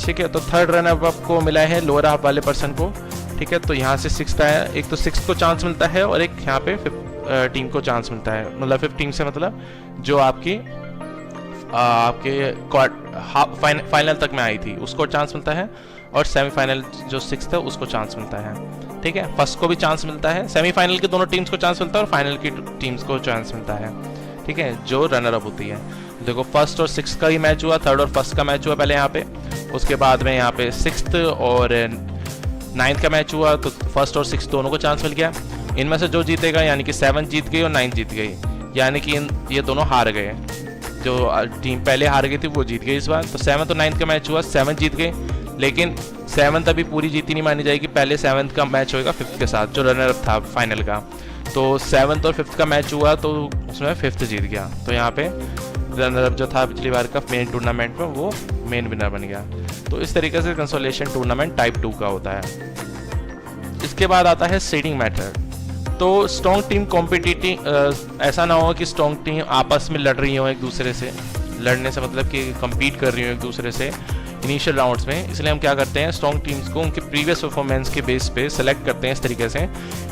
ठीक है। तो 3rd रनर अप को मिला है लोअर हाफ वाले पर्सन को, ठीक है। तो यहाँ से 6th आया, एक तो 6th को चांस मिलता है और एक यहाँ पे 5th टीम को चांस मिलता है, मतलब 5th टीम से मतलब जो आपके फाइनल तक में आई थी उसको चांस मिलता है, और सेमीफाइनल जो 6th है उसको चांस मिलता है, ठीक है। फर्स्ट को भी चांस मिलता है, सेमीफाइनल के दोनों टीम्स को चांस मिलता है और फाइनल की टीम्स को चांस मिलता है, ठीक है, जो रनर अप होती है। देखो 1st और 6th का ही मैच हुआ, 3rd और 1st का मैच हुआ पहले यहाँ पे, उसके बाद में यहाँ पे 6th और 9th का मैच हुआ, तो 1st और 6th दोनों को चांस मिल गया। इनमें से जो जीतेगा यानी कि 7th जीत गई और 9th जीत गई, यानी कि ये दोनों हार गए, जो टीम पहले हार गई थी वो जीत गई इस बार। तो 7th और 9th का मैच हुआ, 7th जीत गई, लेकिन 7th अभी पूरी जीती नहीं मानी जाएगी, पहले 7th का मैच होगा 5th के साथ जो रनर अप था फाइनल का। तो 7th और 5th का मैच हुआ तो उसमें 5th जीत गया, तो यहाँ पे रनर अप जो था पिछली बार का मेन टूर्नामेंट में वो मेन विनर बन गया। तो इस तरीके से कंसोलेशन टूर्नामेंट टाइप 2 का होता है। इसके बाद आता है सीडिंग मैथड। तो स्ट्रॉन्ग टीम कॉम्पिटिटिव ऐसा ना हो कि स्ट्रॉन्ग टीम आपस में लड़ रही हो एक दूसरे से, लड़ने से मतलब कि compete कर रही हो एक दूसरे से इनिशियल राउंड्स में। इसलिए हम क्या करते हैं, स्ट्रॉन्ग टीम्स को उनके प्रीवियस परफॉर्मेंस के बेस पे सेलेक्ट करते हैं इस तरीके से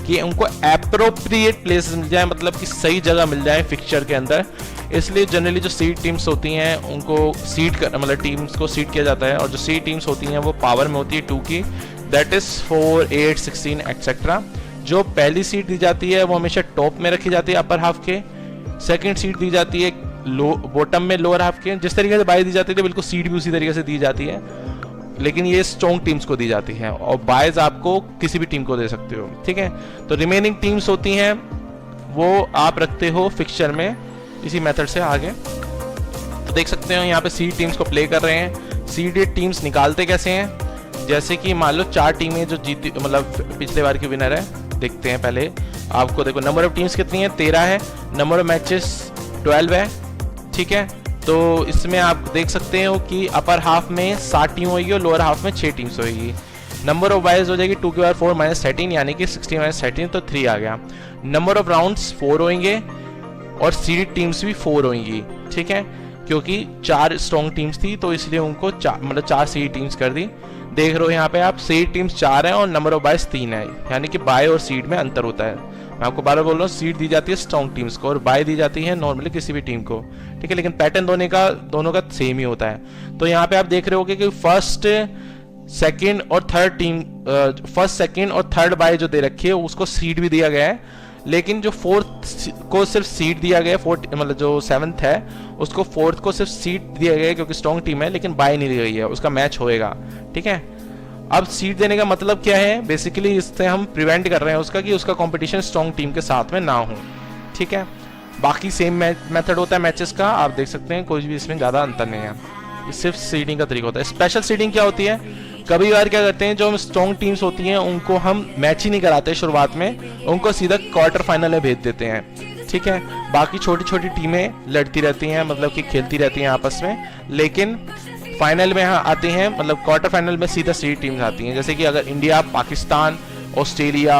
कि उनको एप्रोप्रिएट प्लेसेस मिल जाए, मतलब कि सही जगह मिल जाए फिक्चर के अंदर। इसलिए जनरली जो सीड टीम्स होती हैं उनको सीड कर मतलब टीम्स को सीड किया जाता है, और जो सीड टीम्स होती हैं वो पावर में होती है 2 की, दैट इज़ 4, 8, 16 एक्सेट्रा। जो पहली सीट दी जाती है वो हमेशा टॉप में रखी जाती है अपर हाफ के, सेकंड सीट दी जाती है लो बॉटम में लोअर हाफ के। जिस तरीके से बाय दी जाती है बिल्कुल सीट भी उसी तरीके से दी जाती है, लेकिन ये स्ट्रॉन्ग टीम्स को दी जाती है, और बायज आपको किसी भी टीम को दे सकते हो, ठीक है। तो रिमेनिंग टीम्स होती हैं वो आप रखते हो फिक्चर में इसी मेथड से आगे। तो देख सकते हो यहाँ पे सीड टीम्स को प्ले कर रहे हैं। सीडेड टीम्स निकालते कैसे हैं, जैसे कि मान लो 4 टीमें जो जीती मतलब पिछले बार की विनर है, देखते हैं पहले आपको। देखो नंबर ऑफ टीम्स कितनी है, 13 है, नंबर ऑफ मैचेस 12 है, ठीक है। तो इसमें आप देख सकते हो कि अपर हाफ में 7 टीम होगी और लोअर हाफ में 6 टीम्स होगी। नंबर ऑफ बायज हो जाएगी 2 की पावर 4 माइनस 13 यानी कि 16 माइनस 13 तो 3 आ गया। नंबर ऑफ राउंड्स 4 होंगे और सीडेड टीम्स भी 4 होंगी, ठीक है, क्योंकि 4 स्ट्रॉन्ग टीम्स थी तो इसलिए उनको 4 सीड टीम्स कर दी। देख रहे हो यहाँ पे आप सीड टीम्स 4 हैं और नंबर ऑफ बायज 3 है, यानी कि बाय और सीड में अंतर होता है। मैं आपको बार बार बोल रहा हूँ, सीड दी जाती है स्ट्रॉन्ग टीम्स को और बाय दी जाती है नॉर्मली किसी भी टीम को, ठीक है, लेकिन पैटर्न दोनों का सेम ही होता है। तो यहाँ पे आप देख रहे होगे कि फर्स्ट सेकंड और थर्ड बाय जो दे रखी है उसको सीड भी दिया गया है, लेकिन जो फोर्थ को सिर्फ सीड दिया गया है, फोर्थ मतलब जो 7th है उसको फोर्थ को सिर्फ सीड दिया गया है क्योंकि स्ट्रॉन्ग टीम है, लेकिन बाय नहीं दी गई है, उसका मैच होएगा, ठीक है। अब सीट देने का मतलब क्या है, बेसिकली इससे हम प्रिवेंट कर रहे हैं उसका कि उसका कंपटीशन स्ट्रॉन्ग टीम के साथ में ना हो, ठीक है। बाकी सेम मेथड होता है मैचेस का, आप देख सकते हैं कोई भी इसमें ज़्यादा अंतर नहीं है, सिर्फ सीडिंग का तरीका होता है। स्पेशल सीडिंग क्या होती है, कभी बार क्या करते हैं जो स्ट्रॉन्ग टीम्स होती हैं उनको हम मैच ही नहीं कराते शुरुआत में, उनको सीधा क्वार्टर फाइनल में भेज देते हैं, ठीक है। बाकी छोटी छोटी टीमें लड़ती रहती हैं, मतलब कि खेलती रहती हैं आपस में, लेकिन फाइनल में आती हैं, मतलब क्वार्टर फाइनल में सीधा सीड टीम्स आती हैं। जैसे कि अगर इंडिया, पाकिस्तान, ऑस्ट्रेलिया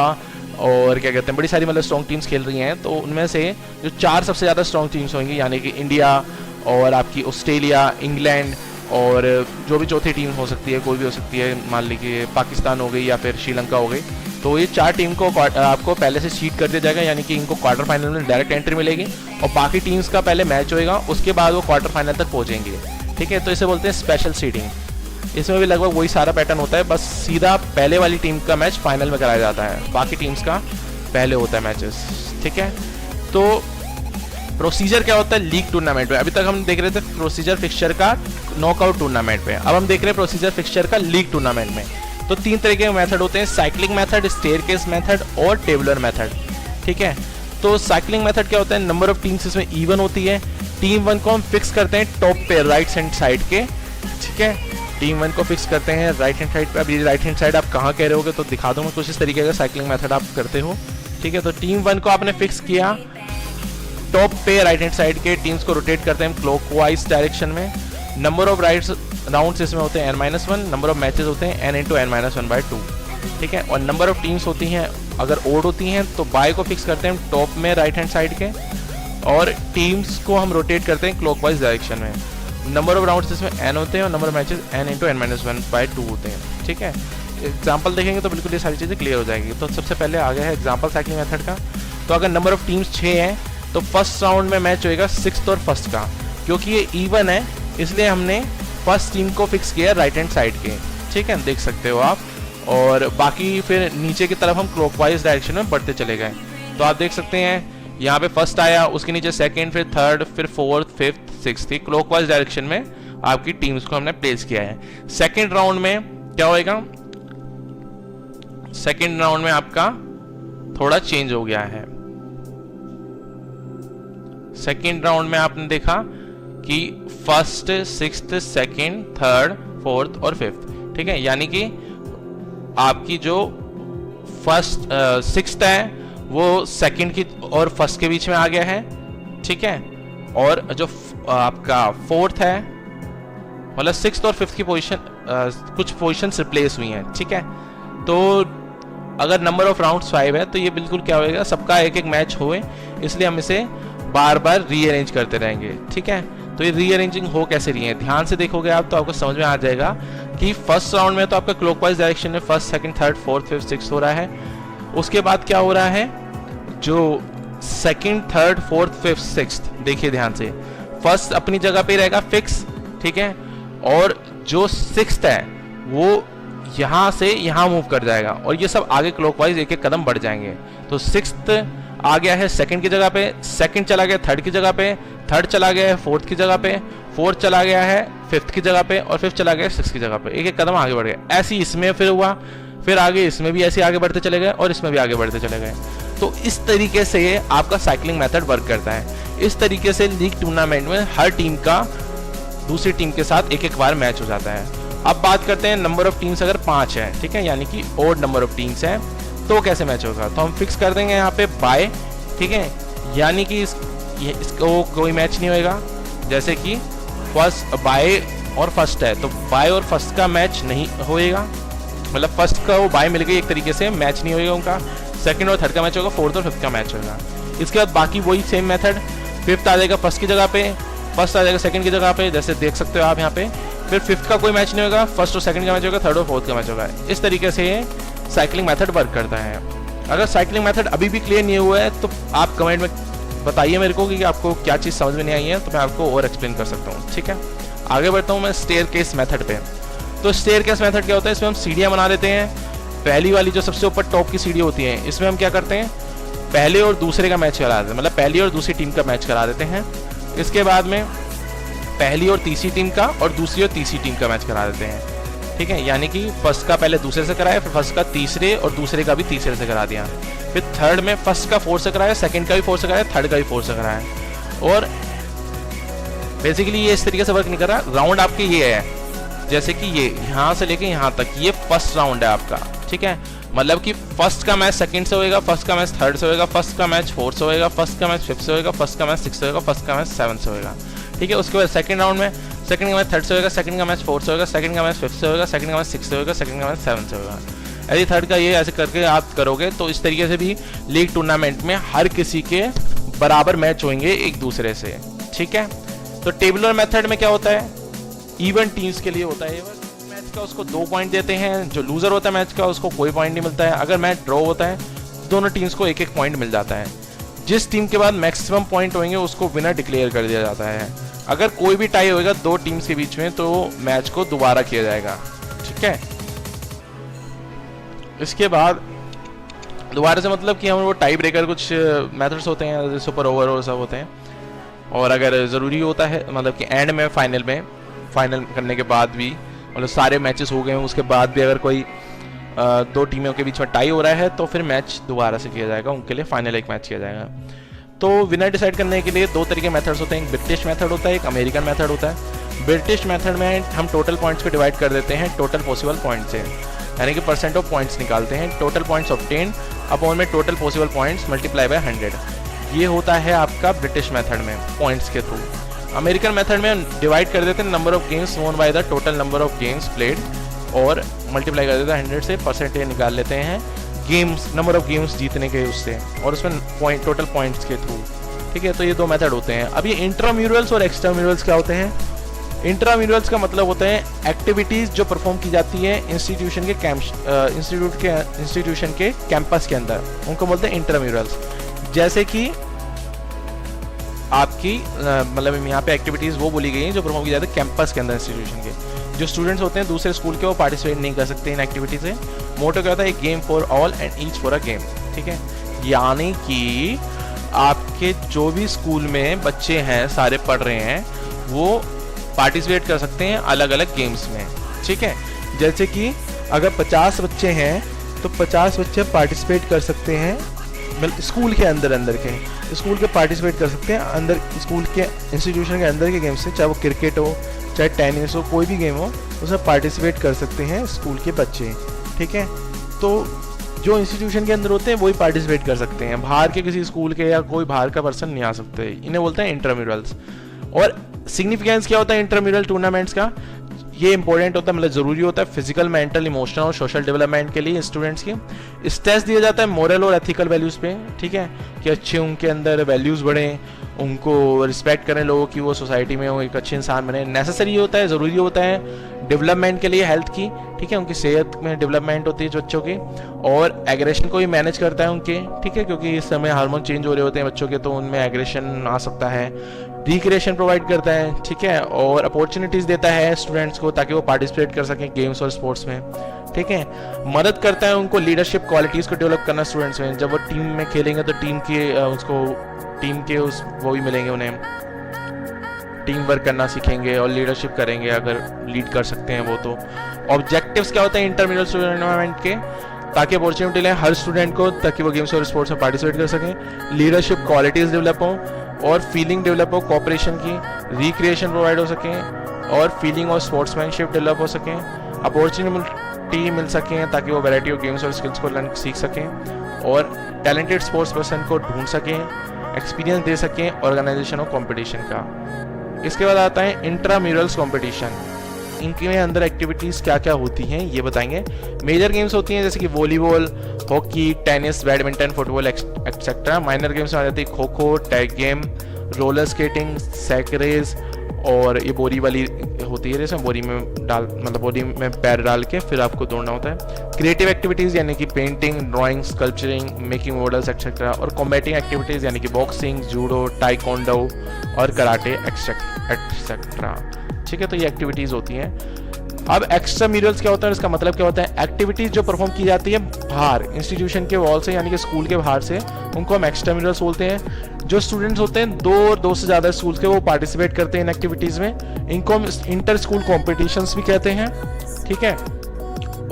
और क्या कहते हैं बड़ी सारी मतलब स्ट्रॉन्ग टीम्स खेल रही हैं, तो उनमें से जो 4 सबसे ज़्यादा स्ट्रॉन्ग टीम्स होंगी, यानी कि इंडिया और आपकी ऑस्ट्रेलिया, इंग्लैंड और जो भी चौथी टीम हो सकती है, कोई भी हो सकती है, मान लीजिए पाकिस्तान हो गई या फिर श्रीलंका हो गई, तो ये 4 टीम को आपको पहले से सीड कर दिया जाएगा, यानी कि इनको क्वार्टर फाइनल में डायरेक्ट एंट्री मिलेगी और बाकी टीम्स का पहले मैच होएगा, उसके बाद वो क्वार्टर फाइनल तक पहुंचेंगे, ठीक है। तो इसे बोलते हैं स्पेशल सीडिंग। इसमें भी लगभग वही सारा पैटर्न होता है, बस सीधा पहले वाली टीम का मैच फाइनल में कराया जाता है, बाकी टीम्स का पहले होता है मैचेस, ठीक है। तो प्रोसीजर क्या होता है लीग टूर्नामेंट में, अभी तक हम देख रहे थे प्रोसीजर फिक्सचर का नॉकआउट टूर्नामेंट में, अब हम देख रहे हैं प्रोसीजर फिक्सचर का लीग टूर्नामेंट में। तो 3 तरह के मेथड होते हैं, साइक्लिंग मेथड, स्टेयरकेस मेथड और टेबुलर मेथड, ठीक है। तो साइक्लिंग मेथड क्या होता है, नंबर ऑफ टीम्स इसमें इवन होती है, टीम 1 को हम फिक्स करते हैं टॉप पे राइट हैंड साइड के, ठीक है। टीम 1 को फिक्स करते हैं राइट हैंड साइड पे। अब ये राइट हैंड साइड आप कहाँ कह रहे होगे, तो दिखा दूंगा कुछ इस तरीके का साइक्लिंग मेथड आप करते हो, ठीक है। तो टीम 1 को आपने फिक्स किया टॉप पे राइट हैंड साइड के, टीम्स को रोटेट करते हैं क्लॉकवाइज डायरेक्शन में। नंबर ऑफ राउंड्स इसमें होते हैं n-1, नंबर ऑफ मैचेस होते हैं n × n-1/2, ठीक है। और नंबर ऑफ टीम्स होती हैं अगर ओड होती हैं तो बाय को फिक्स करते हैं टॉप में राइट हैंड साइड के, और टीम्स को हम रोटेट करते हैं क्लॉकवाइज डायरेक्शन में। नंबर ऑफ राउंड्स इसमें n होते हैं और number of matches n × n-1/2 होते हैं, ठीक है। एग्जाम्पल देखेंगे तो बिल्कुल ये सारी चीज़ें क्लियर हो जाएगी। तो सबसे पहले आ गया है एग्जाम्पल साइक्लिंग मेथड का। तो अगर नंबर ऑफ टीम्स 6 हैं तो फर्स्ट राउंड में मैच होएगा 6th और 1st का, क्योंकि ये इवन है इसलिए हमने फर्स्ट टीम को फिक्स किया राइट हैंड साइड के, ठीक है, देख सकते हो आप। और बाकी फिर नीचे की तरफ हम क्लॉकवाइज डायरेक्शन में बढ़ते चले गए। तो आप देख सकते हैं यहाँ पे फर्स्ट आया, उसके नीचे सेकंड, फिर थर्ड, फिर fourth, fifth, sixth, clockwise direction में आपकी टीम्स को हमने प्लेस किया है। सेकंड राउंड में क्या होएगा, सेकंड राउंड में आपका थोड़ा चेंज हो गया है। सेकंड राउंड में आपने देखा कि first, sixth, second, third, fourth और फिफ्थ, ठीक है, यानी कि आपकी जो फर्स्ट सिक्स्थ है वो सेकंड की और फर्स्ट के बीच में आ गया है, ठीक है। और जो आपका फोर्थ है मतलब सिक्स्थ और फिफ्थ की पोजीशन कुछ पोजीशंस रिप्लेस हुई हैं, ठीक है। तो अगर नंबर ऑफ राउंड्स 5 है तो ये बिल्कुल क्या होएगा, सबका एक एक मैच होए, इसलिए हम इसे बार बार रीअरेंज करते रहेंगे। ठीक है, तो ये रीअरेंजिंग हो कैसे रही है, ध्यान से देखोगे आप तो आपको समझ में आ जाएगा कि फर्स्ट राउंड में तो आपका क्लॉकवाइज डायरेक्शन में first, second, third, fourth, fifth, sixth हो रहा है। उसके बाद क्या हो रहा है, जो second, third, fourth, fifth, sixth, देखिए ध्यान से, फर्स्ट अपनी जगह पे रहेगा फिक्स, ठीक है, और जो सिक्स्थ है वो यहाँ से यहाँ मूव कर जाएगा और ये सब आगे क्लॉकवाइज एक एक कदम बढ़ जाएंगे। तो सिक्स्थ आ गया है सेकंड की जगह पे, सेकंड चला गया थर्ड की जगह पे, थर्ड चला गया है फोर्थ की जगह पे, फोर्थ चला गया है फिफ्थ की जगह पे, और फिफ्थ चला गया सिक्स्थ की जगह पे, एक एक कदम आगे बढ़ गया। ऐसे ही इसमें फिर हुआ, फिर आगे इसमें भी ऐसे आगे बढ़ते चले गए और इसमें भी आगे बढ़ते चले गए। तो इस तरीके से आपका साइकिलिंग मेथड वर्क करता है। इस तरीके से लीग टूर्नामेंट में हर टीम का दूसरी टीम के साथ एक एक बार मैच हो जाता है। अब बात करते हैं नंबर ऑफ टीम्स अगर 5 है, ठीक है, यानी कि ओड नंबर ऑफ टीम्स है, तो कैसे मैच होगा, तो हम फिक्स कर देंगे यहाँ पे बाय, ठीक है, यानी कि इसको कोई मैच नहीं होएगा। जैसे कि फर्स्ट बाय और फर्स्ट है तो बाय और फर्स्ट का मैच नहीं होएगा, मतलब फर्स्ट का वो बाय मिल गई, एक तरीके से मैच नहीं होएगा उनका। सेकंड और थर्ड का मैच होगा, फोर्थ और फिफ्थ का मैच होगा। इसके बाद बाकी वही सेम मेथड, फिफ्थ आ जाएगा फर्स्ट की जगह पे, फर्स्ट आ जाएगा सेकंड की जगह पे, जैसे देख सकते हो आप यहाँ पे। फिर फिफ्थ का कोई मैच नहीं होगा, फर्स्ट और सेकंड का मैच होगा, थर्ड और फोर्थ का मैच होगा। इस तरीके से ये साइकिलिंग मेथड वर्क करता है। अगर साइकिलिंग मेथड अभी भी क्लियर नहीं हुआ है तो आप कमेंट में बताइए मेरे को कि आपको क्या चीज़ समझ में नहीं आई है, तो मैं आपको और एक्सप्लेन कर सकता हूँ। ठीक है, आगे बढ़ता हूँ मैं स्टेयरकेस मेथड पे। तो स्टेयरकेस मेथड क्या होता है, इसमें हम सीढ़ियाँ बना देते हैं। पहली वाली जो सबसे ऊपर टॉप की सीढ़ी होती है, इसमें हम क्या करते हैं, पहले और दूसरे का मैच करा देते हैं, मतलब पहली और दूसरी टीम का मैच करा देते हैं। इसके बाद में पहली और तीसरी टीम का और दूसरी और तीसरी टीम का मैच करा देते हैं। ठीक है, यानी कि फर्स्ट का पहले दूसरे से कराया, फिर फर्स्ट का तीसरे और दूसरे का भी तीसरे से करा दिया। फिर थर्ड में फर्स्ट का फोर्थ से कराया, सेकंड का भी फोर्थ से कराया, थर्ड का भी फोर्थ से कराया। और बेसिकली ये इस तरीके से वर्क नहीं कर रहा। राउंड आपके ये है, जैसे कि ये यहाँ से लेके यहाँ तक ये फर्स्ट राउंड है आपका। ठीक है, मतलब कि फर्स्ट का मैच सेकंड से होएगा, फर्स्ट का मैच थर्ड से होएगा, फर्स्ट का मैच फोर्थ से होएगा, फर्स्ट का मैच फिफ्थ से होएगा, फर्स्ट का मैच सिक्स से होएगा, फर्स्ट का मैच सेवन से होएगा। ठीक है, उसके बाद सेकंड राउंड में सेकंड का मैच थर्ड से होगा, सेकंड का मैच फोर्थ से होगा, सेकंड का मैच फिफ्थ से होगा, सेकंड का मैच सिक्स से होगा, सेकंड का मैच सेवन से होगा। यदि थर्ड का ये ऐसे करके आप करोगे तो इस तरीके से भी लीग टूर्नामेंट में हर किसी के बराबर मैच होंगे एक दूसरे से। ठीक है, तो टेबुलर मेथड में क्या होता है, इवन टीम्स के लिए होता है। मैच का उसको 2 पॉइंट देते हैं, जो लूजर होता है मैच का उसको कोई पॉइंट नहीं मिलता है। अगर मैच ड्रॉ होता है दोनों टीम्स को एक एक पॉइंट मिल जाता है। जिस टीम के बाद मैक्सिमम पॉइंट होंगे उसको विनर डिक्लेयर कर दिया जाता है। अगर कोई भी टाई होगा दो टीम्स के बीच में तो मैच को दोबारा किया जाएगा। ठीक है, इसके बाद दोबारा से मतलब कि हम वो टाई ब्रेकर कुछ मेथड्स होते हैं, जैसे सुपर ओवर और सब होते हैं। और अगर ज़रूरी होता है मतलब कि एंड में फाइनल करने के बाद भी, मतलब सारे मैचेस हो गए हैं उसके बाद भी अगर कोई दो टीमों के बीच में टाई हो रहा है तो फिर मैच दोबारा से किया जाएगा, उनके लिए फाइनल एक मैच किया जाएगा। तो विनर डिसाइड करने के लिए 2 तरीके मेथड्स होते हैं, एक ब्रिटिश मेथड होता है, एक अमेरिकन मेथड होता है। ब्रिटिश मेथड में हम टोटल पॉइंट्स को डिवाइड कर देते हैं टोटल पॉसिबल पॉइंट से, यानी कि परसेंट ऑफ पॉइंट्स निकालते हैं। टोटल पॉइंट्स ऑब्टेन अपॉन में total possible points multiply by 100, ये होता है आपका ब्रिटिश मेथड में पॉइंट्स के थ्रू। अमेरिकन मेथड में डिवाइड कर देते हैं नंबर ऑफ गेम्स वोन by the total number of games played और मल्टीप्लाई कर देते हैं 100 से, परसेंटेज निकाल लेते हैं गेम्स नंबर ऑफ गेम्स जीतने के उससे, और उसमें पॉइंट टोटल पॉइंट्स के थ्रू। ठीक है, तो ये 2 मेथड होते हैं। अब ये इंट्राम्यूरल्स और एक्सट्राम्यूरल्स क्या होते हैं। इंट्राम्यूरल्स का मतलब होता है एक्टिविटीज़ जो परफॉर्म की जाती है इंस्टीट्यूशन के कैंपस के अंदर, उनको बोलते हैं इंट्राम्यूरल्स। जैसे कि आपकी मतलब यहाँ पे एक्टिविटीज़ वो बोली गई हैं जो परफॉर्म की जाती है कैंपस के अंदर इंस्टीट्यूशन के। जो स्टूडेंट्स होते हैं दूसरे स्कूल के वो पार्टिसिपेट नहीं कर सकते इन एक्टिविटीज़ से। मोटो क्या होता है, एक game for all and each for a game. ठीक है, यानी कि आपके जो भी स्कूल में बच्चे हैं सारे पढ़ रहे हैं वो पार्टिसिपेट कर सकते हैं अलग अलग गेम्स में। ठीक है, जैसे कि अगर 50 बच्चे हैं तो 50 बच्चे पार्टिसिपेट कर सकते हैं स्कूल के अंदर के स्कूल के पार्टिसिपेट कर सकते हैं अंदर स्कूल के इंस्टीट्यूशन के अंदर के गेम्स से, चाहे वो क्रिकेट हो चाहे टेनिस हो, कोई भी गेम हो उसमें पार्टिसिपेट कर सकते हैं स्कूल के बच्चे। ठीक है, तो जो इंस्टीट्यूशन के अंदर होते हैं वही पार्टिसिपेट कर सकते हैं, बाहर के किसी स्कूल के या कोई बाहर का पर्सन नहीं आ सकते। इन्हें बोलते हैं इंट्राम्यूरल्स। और सिग्निफिकेंस क्या होता है इंट्राम्यूरल टूर्नामेंट्स का, ये इंपॉर्टेंट होता है, मतलब ज़रूरी होता है फिजिकल, मेंटल, इमोशनल और सोशल डेवलपमेंट के लिए स्टूडेंट्स की। स्ट्रेस दिया जाता है मोरल और एथिकल वैल्यूज़ पे, ठीक है, कि अच्छे उनके अंदर वैल्यूज़ बढ़ें, उनको रिस्पेक्ट करें लोगों की, वो सोसाइटी में वो एक अच्छे इंसान बने। नेसेसरी होता है, ज़रूरी होता है डेवलपमेंट के लिए हेल्थ की, ठीक है, उनकी सेहत में डेवलपमेंट होती है जो बच्चों की, और एग्रेशन को भी मैनेज करता है उनके, ठीक है, क्योंकि इस समय हार्मोन चेंज हो रहे होते हैं बच्चों के, तो उनमें एग्रेशन आ सकता है। रिक्रिएशन प्रोवाइड करता है, ठीक है, और अपॉर्चुनिटीज़ देता है स्टूडेंट्स को ताकि वो पार्टिसिपेट कर सकें गेम्स और स्पोर्ट्स में, ठीक है। मदद करता है उनको लीडरशिप क्वालिटीज़ को डेवलप करना स्टूडेंट्स में। जब वो टीम में खेलेंगे तो टीम के उस वो भी मिलेंगे उन्हें, टीम वर्क करना सीखेंगे और लीडरशिप करेंगे अगर लीड कर सकते हैं वो। तो ऑब्जेक्टिव्स क्या होते हैं इंटरमीडिएट टूर्नामेंट के, ताकि अपॉर्चुनिटी लें हर स्टूडेंट को, ताकि वो गेम्स और स्पोर्ट्स में पार्टिसिपेट कर सकें, लीडरशिप क्वालिटीज़ डेवलप हों और फीलिंग डेवलप हो, कोऑपरेशन की, रिक्रिएशन प्रोवाइड हो सकें और फीलिंग और स्पोर्ट्समैनशिप डेवलप हो सकें, अपॉर्चुनिटी मिल सकें ताकि वो वैरायटी ऑफ गेम्स और स्किल्स को लर्न सीख सकें और टैलेंटेड स्पोर्ट्स पर्सन को ढूंढ सकें, एक्सपीरियंस दे सकें ऑर्गेनाइजेशन और कंपटीशन का। इसके बाद आता है इंट्राम्यूरल्स कंपटीशन। इनके अंदर एक्टिविटीज़ क्या क्या होती हैं ये बताएंगे। मेजर गेम्स होती हैं जैसे कि volleyball, hockey, tennis, badminton, football etcetera. Minor games में आ जाती है kho kho, tag game, roller skating, sack race, और ये बोरी वाली होती है, जैसे बोरी में बोरी में पैर डाल के फिर आपको दौड़ना होता है। क्रिएटिव एक्टिविटीज़ यानी कि painting, drawing, sculpturing, making models etcetera, और कॉम्बैटिंग एक्टिविटीज़ यानी कि बॉक्सिंग, जूडो, टाइकोंडो और कराटे एक्सेट्रा, ठीक है। तो ये एक्टिविटीज़ होती हैं। अब एक्स्ट्रा म्यूरल्स क्या होता है, इसका मतलब क्या होता है, एक्टिविटीज़ जो परफॉर्म की जाती है बाहर इंस्टीट्यूशन के वॉल से यानी कि स्कूल के बाहर से, उनको हम एक्स्ट्रा म्यूरल्स बोलते हैं। जो स्टूडेंट्स होते हैं दो से ज़्यादा स्कूल्स के, वो पार्टिसिपेट करते हैं इन एक्टिविटीज़ में, इनको हम इंटर स्कूल कॉम्पिटिशन्स भी कहते हैं, ठीक है।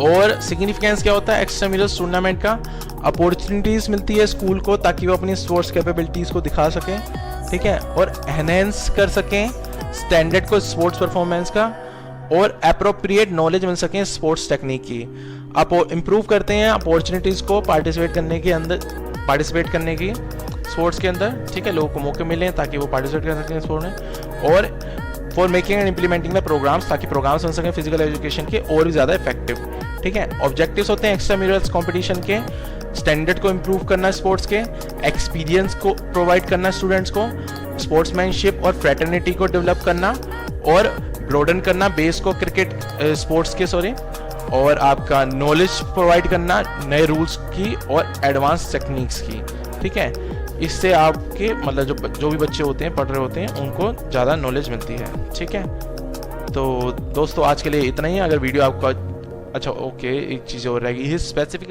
और सिग्निफिकेंस क्या होता है एक्स्ट्रा म्यूरल्स टूर्नामेंट का, अपॉर्चुनिटीज़ मिलती है स्कूल को ताकि वो अपनी स्पोर्ट्स कैपेबिलिटीज़ को दिखा सकें, ठीक है, और एनहेंस कर सकें स्टैंडर्ड को स्पोर्ट्स परफॉर्मेंस का, और अप्रोप्रिएट नॉलेज मिल सकें स्पोर्ट्स टेक्निक की। आप इम्प्रूव करते हैं अपॉर्चुनिटीज़ को पार्टिसिपेट करने की स्पोर्ट्स के अंदर, ठीक है, लोगों को मौके मिलें ताकि वो पार्टिसिपेट कर सकें स्पोर्ट में, और for making and implementing the programs, ताकि प्रोग्राम्स बन सकें फिजिकल एजुकेशन के और भी ज़्यादा इफेक्टिव, ठीक है। ऑब्जेक्टिव्स होते हैं एक्स्ट्रा म्यूरल्स कॉम्पिटिशन के, स्टैंडर्ड को इम्प्रूव करना स्पोर्ट्स के, एक्सपीरियंस को प्रोवाइड करना स्टूडेंट्स को, स्पोर्ट्समैनशिप और फ्रेटर्निटी को डेवलप करना और ब्रॉडन करना बेस को क्रिकेट स्पोर्ट्स के और आपका नॉलेज प्रोवाइड करना नए रूल्स की और एडवांस टेक्निक्स की, ठीक है। इससे आपके मतलब जो भी बच्चे होते हैं पढ़ रहे होते हैं उनको ज़्यादा नॉलेज मिलती है, ठीक है। तो दोस्तों आज के लिए इतना ही। अगर वीडियो आपको अच्छा ओके, एक चीज़ और रहेगी स्पेसिफिक